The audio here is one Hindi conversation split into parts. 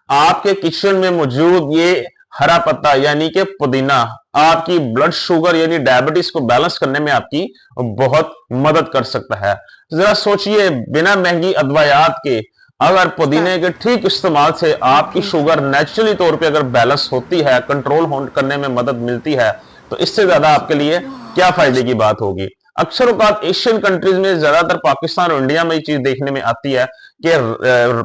आपके किचन में मौजूद ये हरा पत्ता यानी कि पुदीना आपकी ब्लड शुगर यानी डायबिटीज को बैलेंस करने में आपकी बहुत मदद कर सकता है। जरा सोचिए, बिना महंगी अदवायात के अगर पुदीने के ठीक इस्तेमाल से आपकी शुगर नेचुरली तौर पे अगर बैलेंस होती है, कंट्रोल करने में मदद मिलती है, तो इससे ज्यादा आपके लिए क्या फायदे की बात होगी। अक्सर औकात एशियन कंट्रीज में, ज्यादातर पाकिस्तान और इंडिया में ये चीज देखने में आती है कि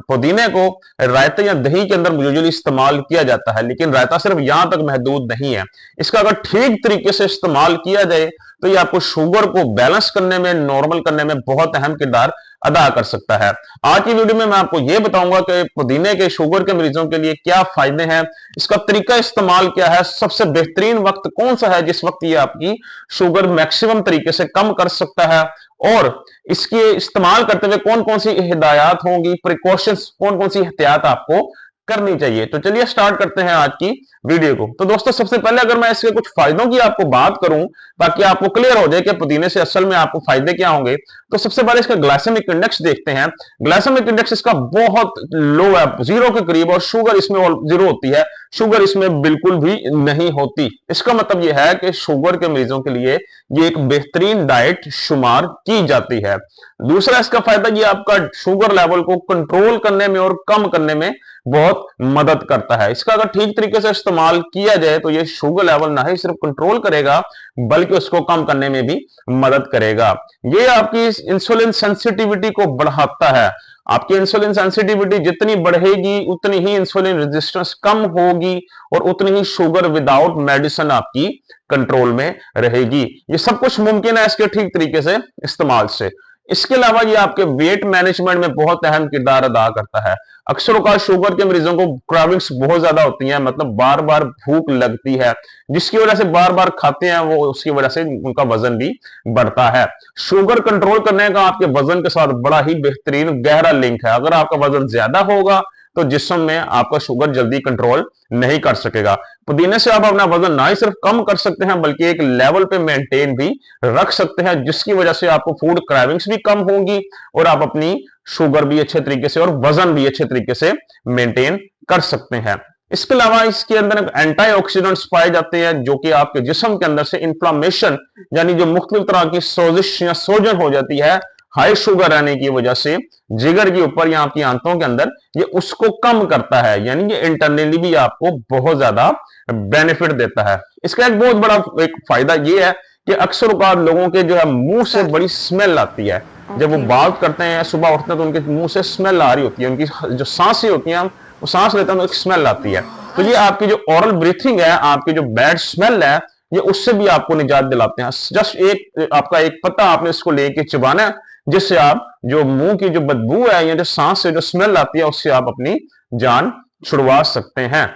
पुदीने को रायते या दही के अंदर यूजुअली इस्तेमाल किया जाता है, लेकिन रायता सिर्फ यहां तक महदूद नहीं है। इसका अगर ठीक तरीके से इस्तेमाल किया जाए तो ये आपको शुगर को बैलेंस करने में, नॉर्मल करने में बहुत अहम किरदार अदा कर सकता है। आज की वीडियो में मैं आपको यह बताऊंगा कि पुदीने के शुगर के मरीजों के लिए क्या फायदे हैं, इसका तरीका इस्तेमाल क्या है, सबसे बेहतरीन वक्त कौन सा है जिस वक्त ये आपकी शुगर मैक्सिमम तरीके से कम कर सकता है, और इसके इस्तेमाल करते हुए कौन कौन सी हिदायत होंगी, प्रिकॉशंस, कौन कौन सी एहतियात आपको करनी चाहिए। तो चलिए स्टार्ट करते हैं आज की वीडियो को। तो दोस्तों, सबसे पहले अगर मैं इसके कुछ फायदों की आपको बात करूं ताकि आपको क्लियर हो जाए कि पुदीने से असल में आपको फायदे क्या होंगे, तो सबसे पहले इसका ग्लाइसेमिक इंडेक्स देखते हैं। ग्लाइसेमिक इंडेक्स इसका बहुत लो है, 0 के करीब, और शुगर इसमें 0 होती है, शुगर इसमें बिल्कुल भी नहीं होती। इसका मतलब यह है कि शुगर के मरीजों के लिए ये एक बेहतरीन डाइट शुमार की जाती है। दूसरा इसका फायदा ये आपका शुगर लेवल को कंट्रोल करने में और कम करने में बहुत मदद करता है। इसका अगर ठीक तरीके से इस्तेमाल किया जाए तो ये शुगर लेवल ना ही सिर्फ कंट्रोल करेगा बल्कि उसको कम करने में भी मदद करेगा। ये आपकी इंसुलिन सेंसिटिविटी को बढ़ाता है। आपकी इंसुलिन सेंसिटिविटी जितनी बढ़ेगी उतनी ही इंसुलिन रेजिस्टेंस कम होगी और उतनी ही शुगर विदाउट मेडिसिन आपकी कंट्रोल में रहेगी। ये सब कुछ मुमकिन है इसके ठीक तरीके से इस्तेमाल से। इसके अलावा ये आपके वेट मैनेजमेंट में बहुत अहम किरदार अदा करता है। अक्सर औकात शुगर के मरीजों को क्राविंग्स बहुत ज्यादा होती हैं, मतलब बार बार भूख लगती है, जिसकी वजह से बार बार खाते हैं वो, उसकी वजह से उनका वजन भी बढ़ता है। शुगर कंट्रोल करने का आपके वजन के साथ बड़ा ही बेहतरीन गहरा लिंक है। अगर आपका वजन ज्यादा होगा तो जिस्म में आपका शुगर जल्दी कंट्रोल नहीं कर सकेगा। पुदीने से आप अपना वजन ना ही सिर्फ कम कर सकते हैं बल्कि एक लेवल पे मेंटेन भी रख सकते हैं, जिसकी वजह से आपको फूड क्राविंग्स भी कम होंगी और आप अपनी शुगर भी अच्छे तरीके से और वजन भी अच्छे तरीके से मेंटेन कर सकते हैं। इसके अलावा इसके अंदर एंटीऑक्सीडेंट्स पाए जाते हैं जो कि आपके जिस्म के अंदर से इंफ्लामेशन यानी जो मुख्तलिफ तरह की सोजिश या सोजन हो जाती है हाई शुगर रहने की वजह से जिगर के ऊपर या आपकी आंतों के अंदर, ये उसको कम करता है, यानी ये इंटरनली भी आपको बहुत ज्यादा बेनिफिट देता है। इसका एक बहुत बड़ा एक फायदा ये है कि अक्सर औकात लोगों के जो है मुंह से बड़ी स्मेल आती है। जब वो बात करते हैं, सुबह उठते हैं तो उनके मुंह से स्मेल आ रही होती है, उनकी जो सांसें होती हैं, वो सांस लेते हैं तो एक स्मेल आती है। तो ये आपकी जो ओरल ब्रीथिंग है, आपकी जो बैड स्मेल है, ये उससे भी आपको निजात दिलाते हैं। जस्ट एक आपका एक पत्ता आपने इसको लेके चबाना है, जिससे आप जो मुंह की जो बदबू है या जो सांस से जो स्मेल आती है उससे आप अपनी जान छुड़वा सकते हैं।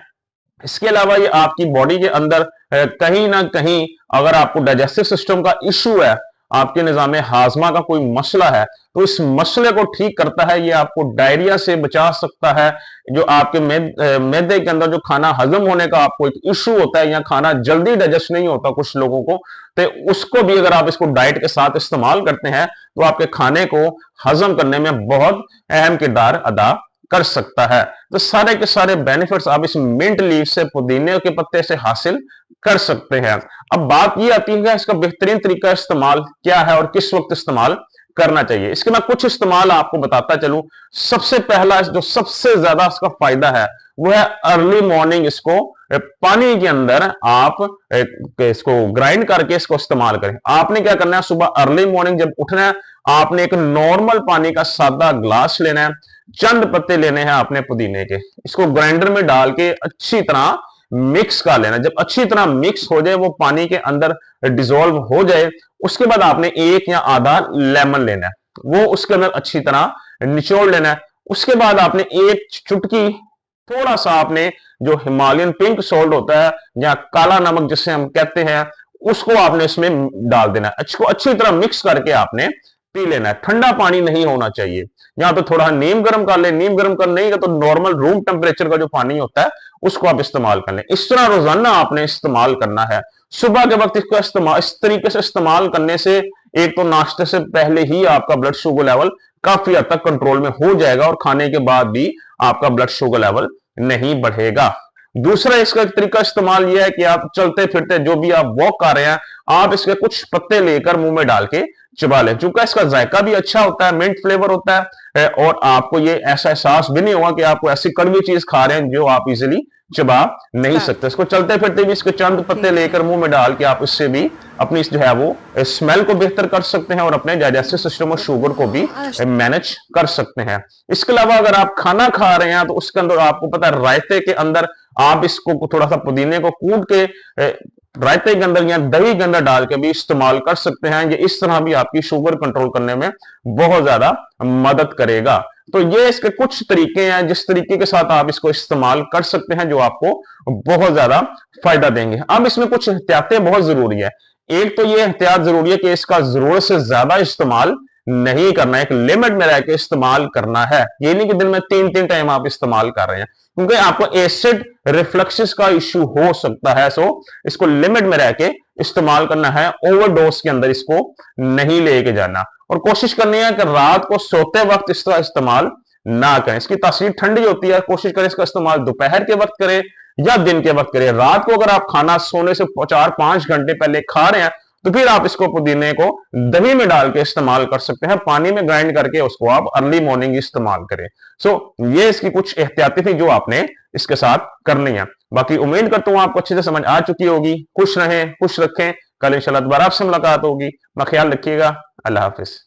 इसके अलावा ये आपकी बॉडी के अंदर कहीं ना कहीं अगर आपको डाइजेस्टिव सिस्टम का इशू है, आपके निजाम हाजमा का कोई मसला है, तो इस मसले को ठीक करता है। ये आपको डायरिया से बचा सकता है। जो आपके मैदे के अंदर जो खाना हजम होने का आपको एक इशू होता है या खाना जल्दी डाइजेस्ट नहीं होता कुछ लोगों को, तो उसको भी अगर आप इसको डाइट के साथ इस्तेमाल करते हैं तो आपके खाने को हजम करने में बहुत अहम किरदार अदा कर सकता है। तो सारे के सारे बेनिफिट्स आप इस मिंट लीव से, पुदीने के पत्ते से हासिल कर सकते हैं। अब बात ये आती है कि इसका बेहतरीन तरीका इस्तेमाल क्या है और किस वक्त इस्तेमाल करना चाहिए। इसके मैं कुछ इस्तेमाल आपको बताता चलूं। सबसे पहला जो सबसे ज्यादा इसका फायदा है वो है अर्ली मॉर्निंग। इसको पानी के अंदर आप इसको ग्राइंड करके इसको इस्तेमाल करें। आपने क्या करना है, सुबह अर्ली मॉर्निंग जब उठना है, आपने एक नॉर्मल पानी का सादा ग्लास लेना है, चंद पत्ते लेने हैं आपने पुदीने के, इसको ग्राइंडर में डाल के अच्छी तरह मिक्स कर लेना। जब अच्छी तरह मिक्स हो जाए, वो पानी के अंदर डिसॉल्व हो जाए, उसके बाद आपने एक या आधा लेमन लेना है, वो उसके अंदर अच्छी तरह निचोड़ लेना है। उसके बाद आपने एक चुटकी थोड़ा सा आपने जो हिमालयन पिंक सॉल्ट होता है या काला नमक जिसे हम कहते हैं, उसको आपने इसमें डाल देना है। इसको अच्छी तरह मिक्स करके आपने पी लेना है। ठंडा पानी नहीं होना चाहिए। यहाँ पे थोड़ा नीम गर्म कर ले, नीम गर्म कर नहीं तो नॉर्मल रूम टेम्परेचर का जो पानी होता है उसको आप इस्तेमाल कर लें। इस तरह रोजाना आपने इस्तेमाल करना है। सुबह के वक्त इसको इस्तेमाल इस तरीके से इस्तेमाल करने से एक तो नाश्ते से पहले ही आपका ब्लड शुगर लेवल काफी हद तक कंट्रोल में हो जाएगा और खाने के बाद भी आपका ब्लड शुगर लेवल नहीं बढ़ेगा। दूसरा इसका एक तरीका इस्तेमाल यह है कि आप चलते फिरते जो भी आप वॉक कर रहे हैं, आप इसके कुछ पत्ते लेकर मुंह में डाल के चबा लें। चूंकि इसका जायका भी अच्छा होता है, मिंट फ्लेवर होता है, और आपको ये ऐसा एहसास भी नहीं होगा कि आपको ऐसी कड़वी चीज खा रहे हैं जो आप इजिली चबा नहीं सकते। इसको चलते फिरते भी इसके चंद पत्ते लेकर मुंह में डाल के आप इससे भी अपनी जो है वो स्मेल को बेहतर कर सकते हैं और अपने डाइजेस्टिव सिस्टम और शुगर को भी मैनेज कर सकते हैं। इसके अलावा अगर आप खाना खा रहे हैं तो उसके अंदर आपको पता है रायते के अंदर आप इसको थोड़ा सा पुदीने को कूट के रायते के अंदर या दही के अंदर डाल के भी इस्तेमाल कर सकते हैं। ये इस तरह भी आपकी शुगर कंट्रोल करने में बहुत ज्यादा मदद करेगा। तो ये इसके कुछ तरीके हैं जिस तरीके के साथ आप इसको इस्तेमाल कर सकते हैं, जो आपको बहुत ज्यादा फायदा देंगे। अब इसमें कुछ एहतियातें बहुत जरूरी है। एक तो ये एहतियात जरूरी है कि इसका जरूरत से ज्यादा इस्तेमाल नहीं करना है, एक लिमिट में रह के इस्तेमाल करना है। ये नहीं कि दिन में 3-3 टाइम आप इस्तेमाल कर रहे हैं, क्योंकि आपको एसिड रिफ्लक्सिस का इश्यू हो सकता है। सो इसको लिमिट में रह के इस्तेमाल करना है, ओवरडोज के अंदर इसको नहीं लेके जाना। और कोशिश करनी है कि रात को सोते वक्त इस तरह इस्तेमाल ना करें। इसकी तासीर ठंडी होती है, कोशिश करें इसका इस्तेमाल दोपहर के वक्त करें या दिन के वक्त करें। रात को अगर आप खाना सोने से 4-5 घंटे पहले खा रहे हैं तो फिर आप इसको पुदीने को दही में डाल के इस्तेमाल कर सकते हैं, पानी में ग्राइंड करके उसको आप अर्ली मॉर्निंग इस्तेमाल करें। ये इसकी कुछ एहतियाती थी जो आपने इसके साथ करनी है। बाकी उम्मीद करता हूं आपको अच्छे से समझ आ चुकी होगी। खुश रहें, खुश रखें। कल इंशाल्लाह दोबारा आपसे मुलाकात होगी। अपना ख्याल रखिएगा। अल्लाह हाफिज।